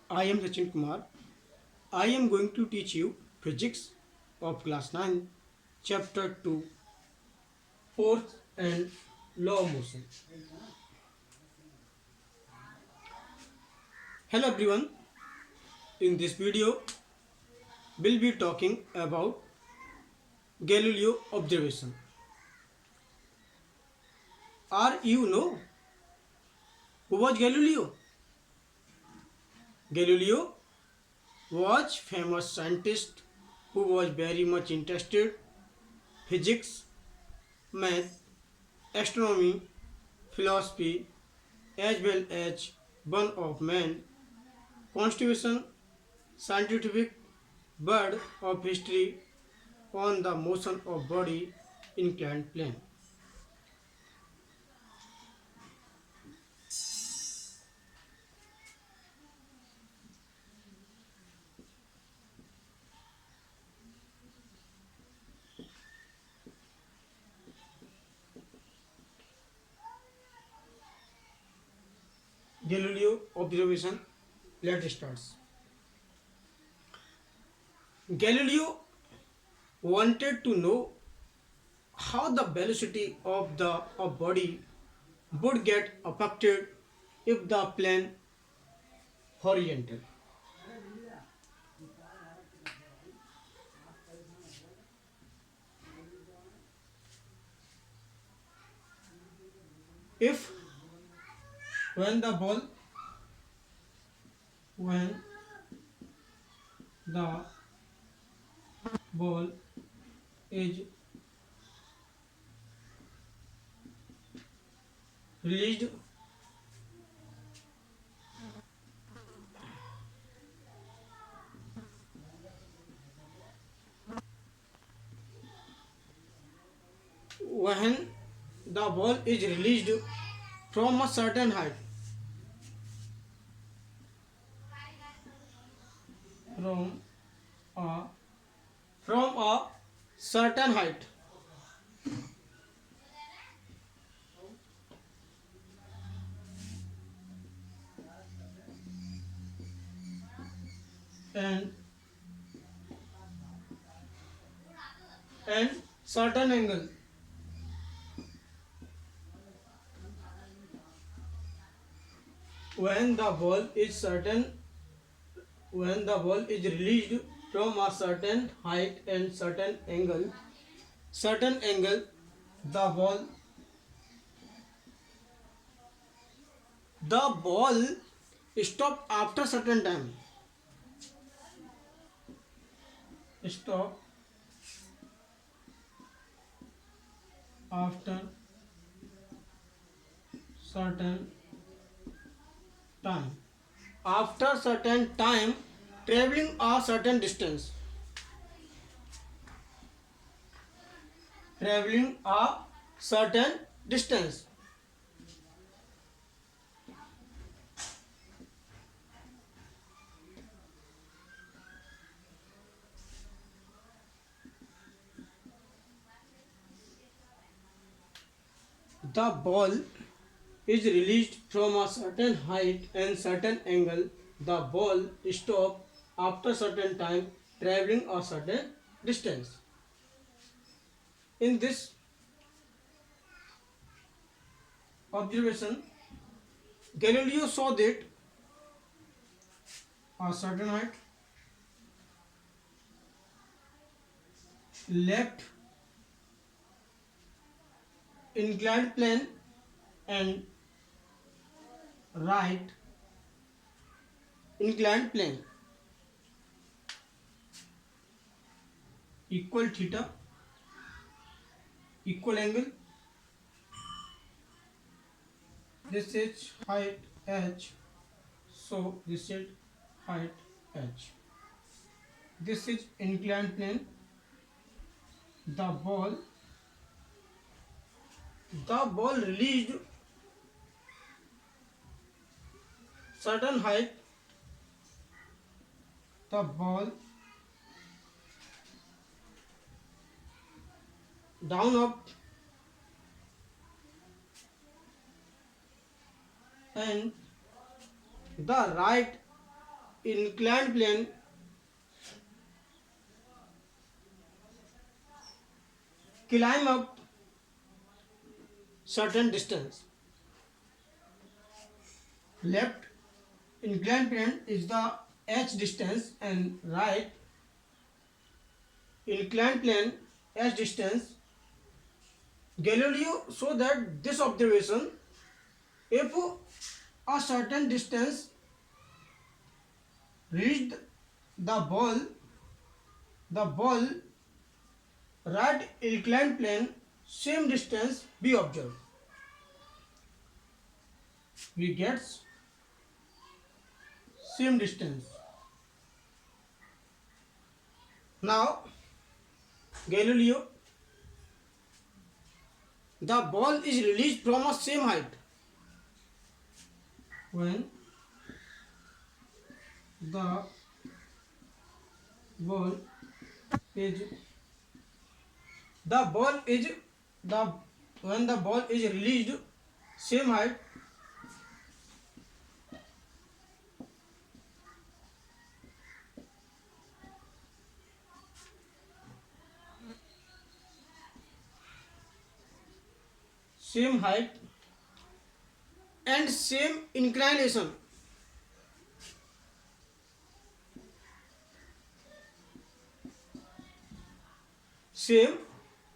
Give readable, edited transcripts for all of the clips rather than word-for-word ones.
I am Sachin Kumar. I am going to teach you physics of class 9, chapter 2, force and law of motion. Hello everyone. In this video, we'll be talking about Galileo observation. Are you know who was Galileo? Galileo was famous scientist who was very much interested physics, math, astronomy, philosophy, as well as one of man contribution scientific bird of history on the motion of body inclined plane. Galileo observation. Let's start. Galileo wanted to know how the velocity of the body would get affected if the plane horizontal. If when the ball when the ball is released when the ball is released from a certain height from a from a certain height and and certain angle when the ball is certain when the ball is released from a certain height and certain angle the ball stop after certain time stop after certain time after certain time traveling a certain distance traveling a certain distance the ball is released from a certain height and certain angle the ball stop after certain time traveling a certain distance in this observation Galileo saw that a certain height left inclined plane and right inclined plane equal theta equal angle. This is height h, so this is height h. This is inclined plane. The ball released certain height. The ball down up and the right inclined plane climb up certain distance. Left inclined plane is the h distance and right inclined plane h distance. Galileo showed that this observation, if a certain distance reached the ball right inclined plane same distance be observed. We get same distance. Now Galileo, the ball is released from a same height. When the ball is the ball is the when the ball is released same height, same height and same inclination. Same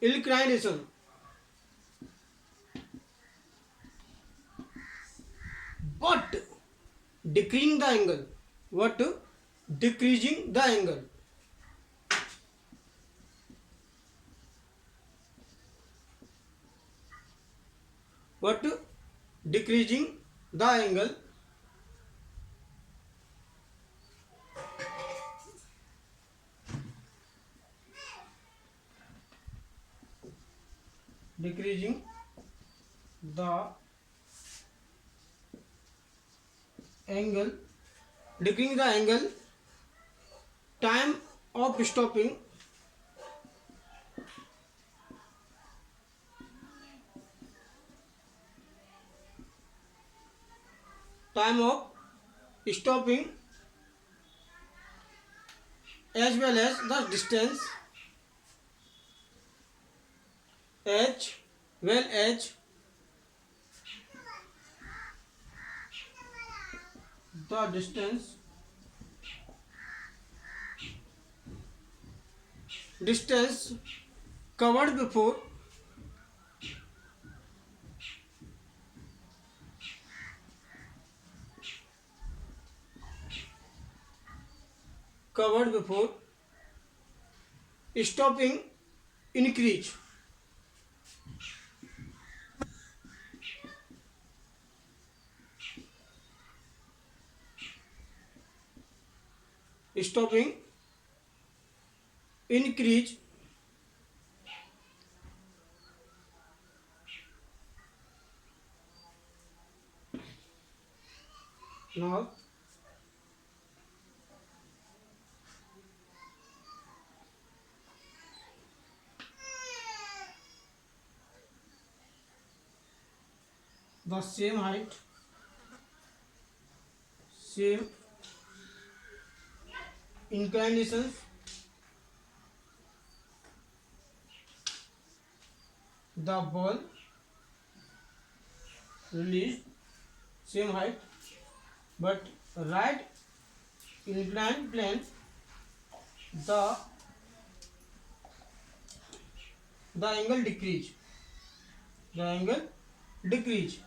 inclination. But decreasing the angle. What? Decreasing the angle. What? Decreasing the angle. Decreasing the angle. Decreasing the angle. Time of stopping. Time of stopping as well as the distance h well as the distance covered before stopping increase. Stopping increase. Now the same height, same inclinations, the ball released same height, but right inclined plane the angle decrease.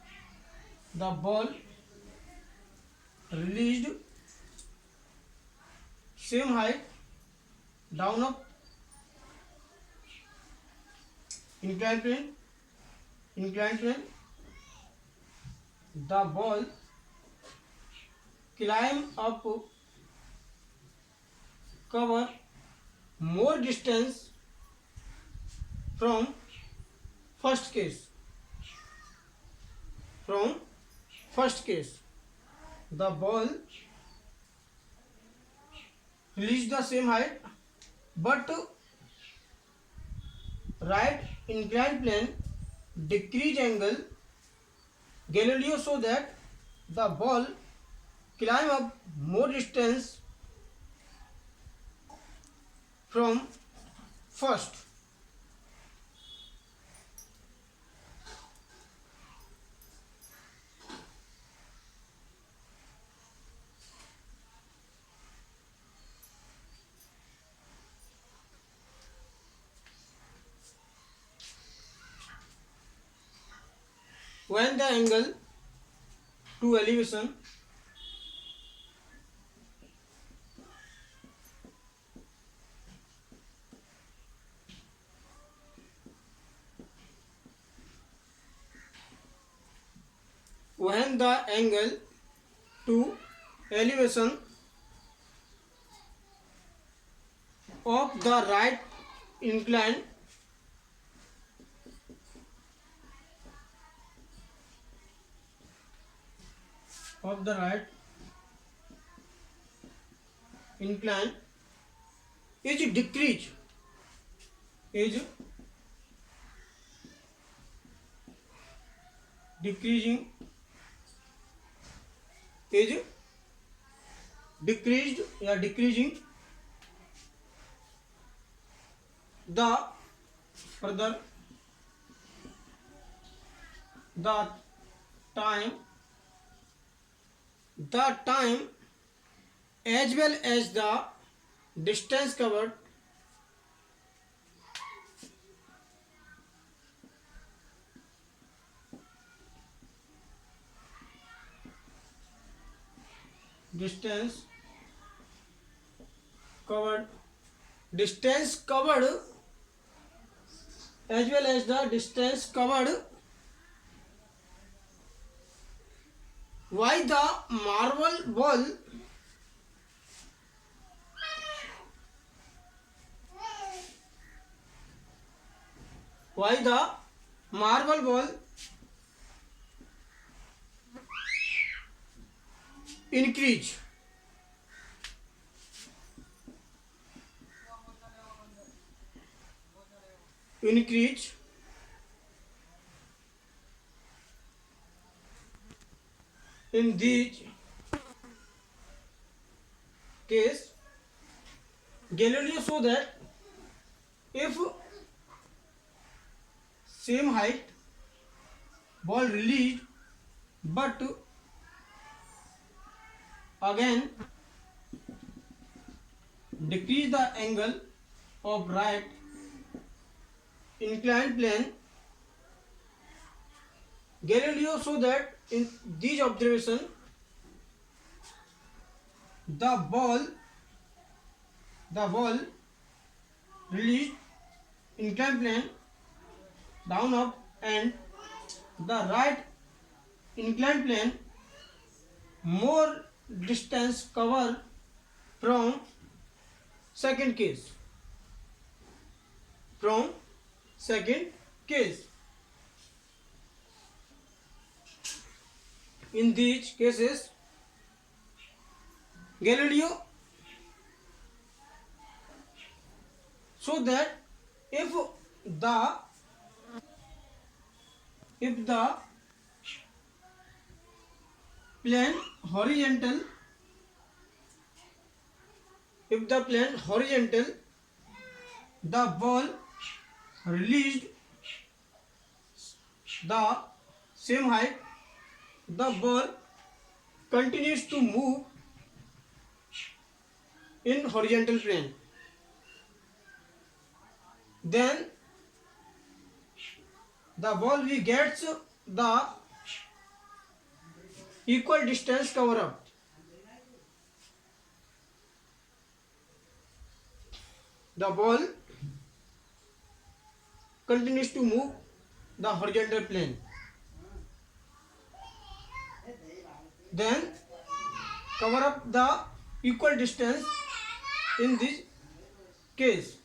The ball released same height down of inclined plane. The ball climb up, cover more distance from first case. The ball reached the same height, but right inclined plane decrease angle. Galileo saw that the ball climb up more distance from first. When the angle to elevation when the angle to elevation of the right incline of the right incline is decreased is decreasing is decreased या decreasing the further the time as well as the distance covered distance covered as well as the distance covered why the marble ball increase in this case Galileo show that if same height ball released but again decrease the angle of right inclined plane. Galileo show that in these observation the ball released inclined plane down up and the right inclined plane more distance cover from second case in these cases Galileo so that if the plane horizontal the ball released the same height the ball continues to move in horizontal plane then the ball we gets the equal distance cover up the ball continues to move the horizontal plane then cover up the equal distance in this case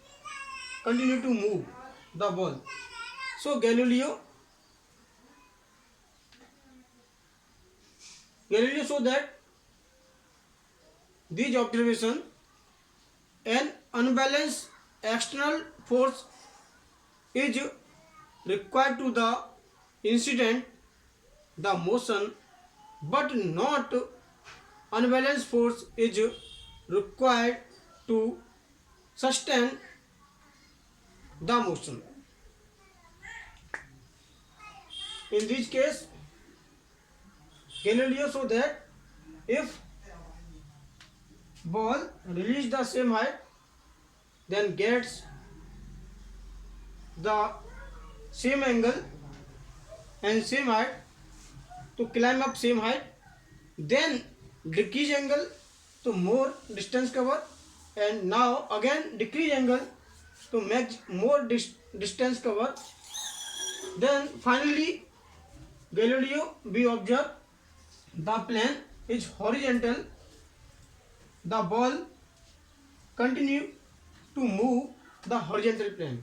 continue to move the ball. So Galileo show that these observation an unbalanced external force is required to the incident the motion but not unbalanced force is required to sustain the motion. In this case, Galileo showed that if ball release the same height, then gets the same angle and same height to climb up same height, then decrease angle to more distance cover, and now again decrease angle to make more distance cover. Then finally Galileo we observe the plane is horizontal, the ball continue to move the horizontal plane.